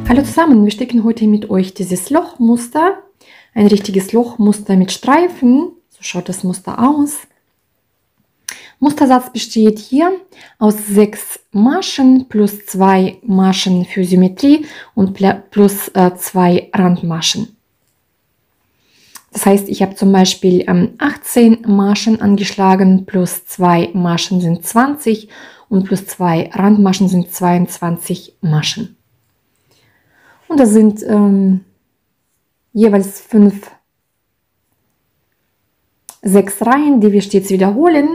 Hallo zusammen, wir stricken heute mit euch dieses Lochmuster, ein richtiges Lochmuster mit Streifen. So schaut das Muster aus. Mustersatz besteht hier aus 6 Maschen plus 2 Maschen für Symmetrie und plus 2 Randmaschen. Das heißt, ich habe zum Beispiel 18 Maschen angeschlagen, plus 2 Maschen sind 20 und plus 2 Randmaschen sind 22 Maschen. Und das sind jeweils 6 Reihen, die wir stets wiederholen.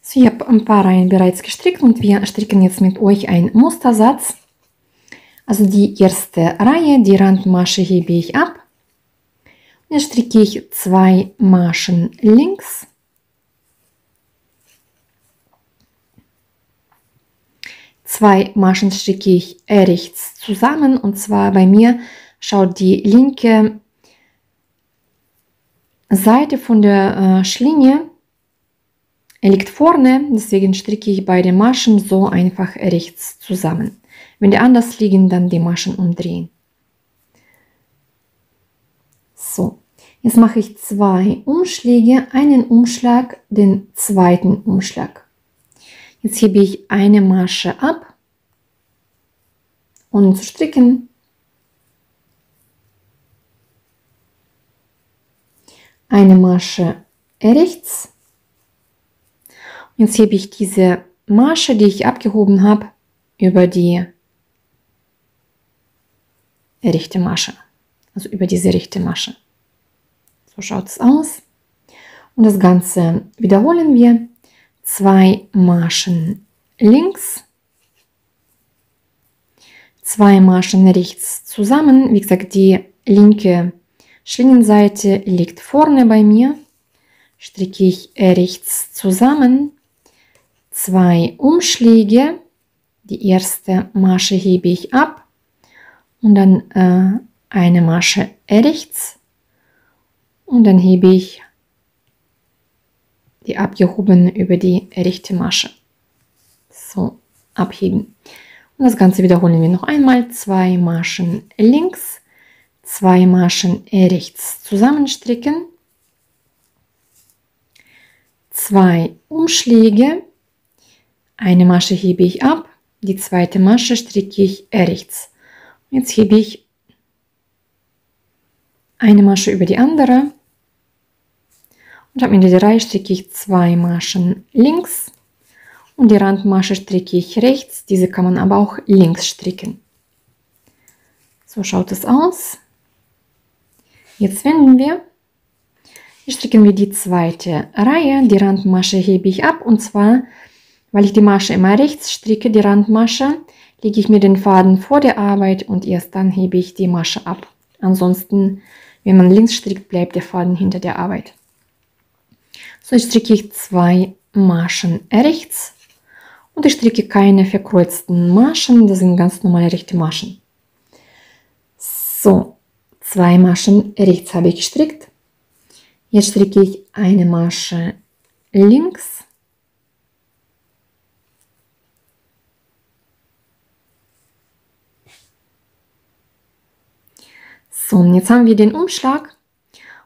So, ich habe ein paar Reihen bereits gestrickt und wir stricken jetzt mit euch einen Mustersatz. Also die erste Reihe, die Randmasche hebe ich ab. Jetzt stricke ich 2 Maschen links. Zwei Maschen stricke ich rechts zusammen, und zwar bei mir schaut die linke Seite von der Schlinge liegt vorne, deswegen stricke ich beide Maschen so einfach rechts zusammen. Wenn die anders liegen, dann die Maschen umdrehen. So, jetzt mache ich 2 Umschläge, einen Umschlag, den zweiten Umschlag. Jetzt hebe ich eine Masche ab, um zu stricken. Eine Masche rechts. Jetzt hebe ich diese Masche, die ich abgehoben habe, über die rechte Masche. Also über diese rechte Masche. So schaut es aus. Und das Ganze wiederholen wir. 2 Maschen links, 2 Maschen rechts zusammen. Wie gesagt, die linke Schlingenseite liegt vorne bei mir. Stricke ich rechts zusammen. 2 Umschläge. Die erste Masche hebe ich ab und dann eine Masche rechts und dann hebe ich die abgehobene über die rechte Masche. So, abheben. Und das Ganze wiederholen wir noch einmal. 2 Maschen links, 2 Maschen rechts zusammenstricken, 2 Umschläge, eine Masche hebe ich ab, die zweite Masche stricke ich rechts. Jetzt hebe ich eine Masche über die andere. Und am Ende der Reihe stricke ich 2 Maschen links und die Randmasche stricke ich rechts. Diese kann man aber auch links stricken. So schaut es aus. Jetzt wenden wir. Hier stricken wir die zweite Reihe. Die Randmasche hebe ich ab, und zwar, weil ich die Masche immer rechts stricke, die Randmasche, lege ich mir den Faden vor der Arbeit und erst dann hebe ich die Masche ab. Ansonsten, wenn man links strickt, bleibt der Faden hinter der Arbeit. So, jetzt stricke ich 2 Maschen rechts und ich stricke keine verkreuzten Maschen, das sind ganz normale rechte Maschen. So, 2 Maschen rechts habe ich gestrickt. Jetzt stricke ich eine Masche links. So, und jetzt haben wir den Umschlag.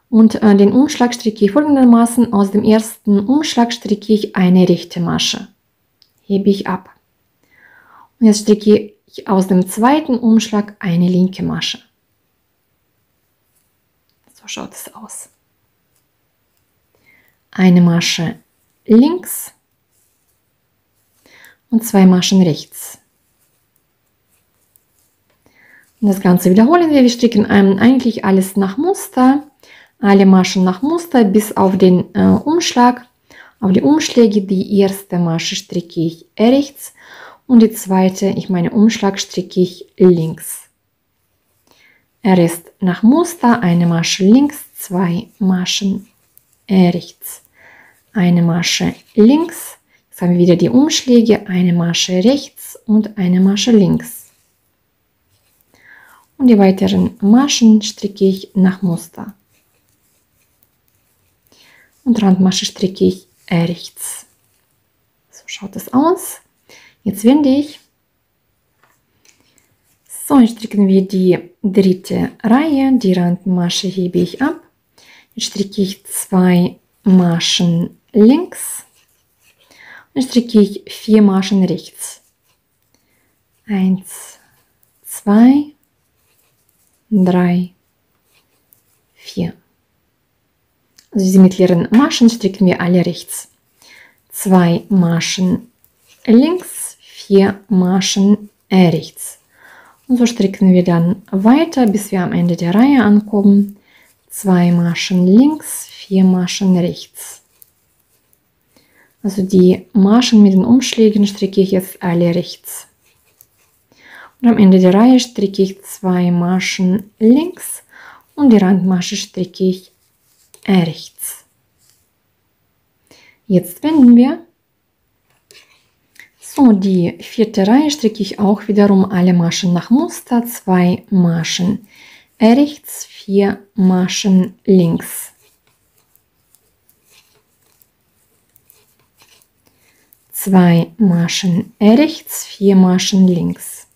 Und den Umschlag stricke ich folgendermaßen. Aus dem ersten Umschlag stricke ich eine rechte Masche. Hebe ich ab. Und jetzt stricke ich aus dem zweiten Umschlag eine linke Masche. So schaut es aus. Eine Masche links und 2 Maschen rechts. Und das Ganze wiederholen wir. Wir stricken eigentlich alles nach Muster. Alle Maschen nach Muster bis auf den Umschlag. Auf die Umschläge, die erste Masche stricke ich rechts und die zweite, ich meine Umschlag, stricke ich links. Rest nach Muster, eine Masche links, 2 Maschen rechts. Eine Masche links, jetzt haben wir wieder die Umschläge, eine Masche rechts und eine Masche links. Und die weiteren Maschen stricke ich nach Muster. Und Randmasche stricke ich rechts. So schaut es aus. Jetzt wende ich. So, jetzt stricken wir die dritte Reihe. Die Randmasche hebe ich ab. Jetzt stricke ich 2 Maschen links und stricke ich 4 Maschen rechts. 1, 2, 3, 4. Also diese mittleren Maschen stricken wir alle rechts. 2 Maschen links, 4 Maschen rechts. Und so stricken wir dann weiter, bis wir am Ende der Reihe ankommen. 2 Maschen links, 4 Maschen rechts. Also die Maschen mit den Umschlägen stricke ich jetzt alle rechts. Und am Ende der Reihe stricke ich 2 Maschen links und die Randmasche stricke ich rechts. Jetzt wenden wir. So, die vierte Reihe stricke ich auch wiederum alle Maschen nach Muster. 2 Maschen rechts, 4 Maschen links. 2 Maschen rechts, 4 Maschen links.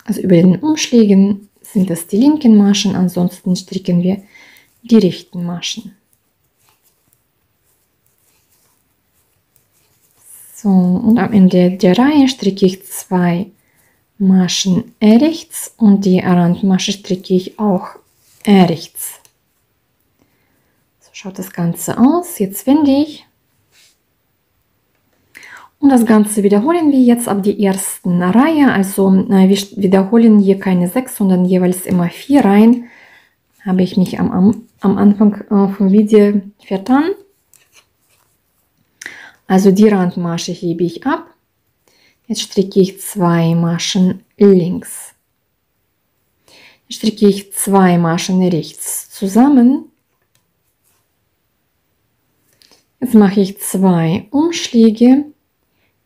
Also über den Umschlägen sind das die linken Maschen, ansonsten stricken wir die rechten Maschen. So, und am Ende der Reihe stricke ich 2 Maschen rechts und die Randmasche stricke ich auch rechts. So schaut das Ganze aus. Jetzt wende ich. Und das Ganze wiederholen wir jetzt ab der ersten Reihe. Also wir wiederholen hier keine 6, sondern jeweils immer 4 Reihen. Habe ich mich am Anfang vom Video vertan. Also die Randmasche hebe ich ab. Jetzt stricke ich 2 Maschen links. Jetzt stricke ich 2 Maschen rechts zusammen. Jetzt mache ich 2 Umschläge.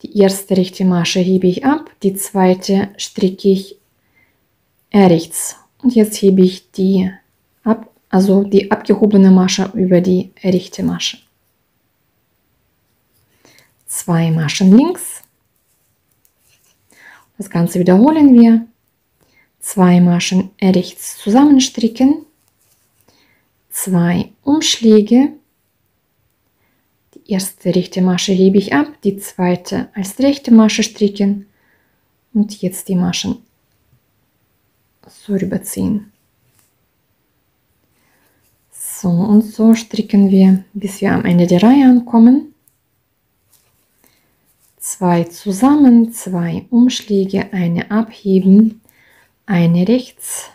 Die erste rechte Masche hebe ich ab, die zweite stricke ich rechts. Und jetzt hebe ich die ab, also die abgehobene Masche über die rechte Masche. 2 Maschen links. Das Ganze wiederholen wir. 2 Maschen rechts zusammenstricken. 2 Umschläge. Die erste rechte Masche hebe ich ab, die zweite als rechte Masche stricken und jetzt die Maschen so rüberziehen. So und so stricken wir, bis wir am Ende der Reihe ankommen. 2 zusammen, 2 Umschläge, eine abheben, eine rechts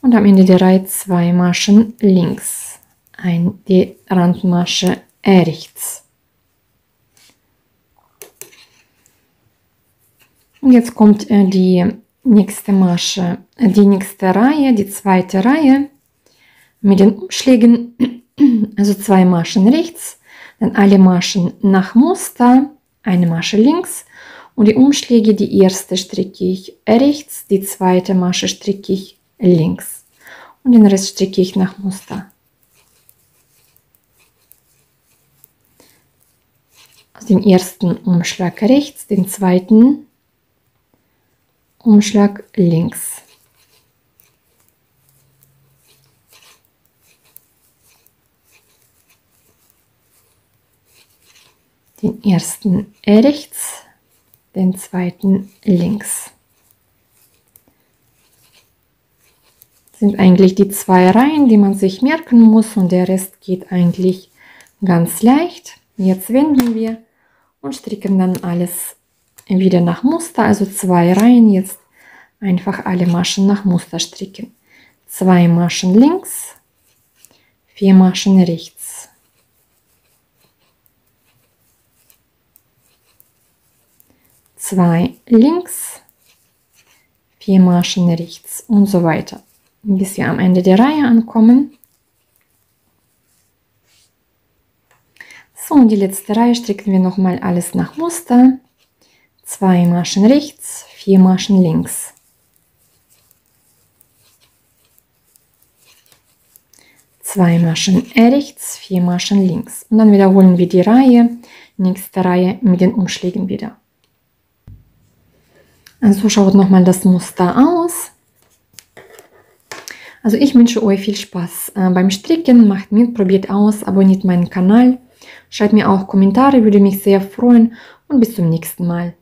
und am Ende der Reihe 2 Maschen links. Die Randmasche rechts. Und jetzt kommt die nächste Masche, die nächste Reihe, die zweite Reihe mit den Umschlägen, also 2 Maschen rechts, dann alle Maschen nach Muster, eine Masche links und die Umschläge, die erste stricke ich rechts, die zweite Masche stricke ich links und den Rest stricke ich nach Muster. Den ersten Umschlag rechts, den zweiten Umschlag links. Den ersten rechts, den zweiten links. Das sind eigentlich die 2 Reihen, die man sich merken muss und der Rest geht eigentlich ganz leicht. Jetzt wenden wir und stricken dann alles wieder nach Muster, also 2 Reihen, jetzt einfach alle Maschen nach Muster stricken. 2 Maschen links, 4 Maschen rechts. 2 links, 4 Maschen rechts und so weiter, bis wir am Ende der Reihe ankommen. So, und die letzte Reihe stricken wir nochmal alles nach Muster. 2 Maschen rechts, 4 Maschen links. 2 Maschen rechts, 4 Maschen links. Und dann wiederholen wir die Reihe, nächste Reihe mit den Umschlägen wieder. Also so schaut nochmal das Muster aus. Also ich wünsche euch viel Spaß beim Stricken, macht mit, probiert aus, abonniert meinen Kanal, schreibt mir auch Kommentare, würde mich sehr freuen und bis zum nächsten Mal.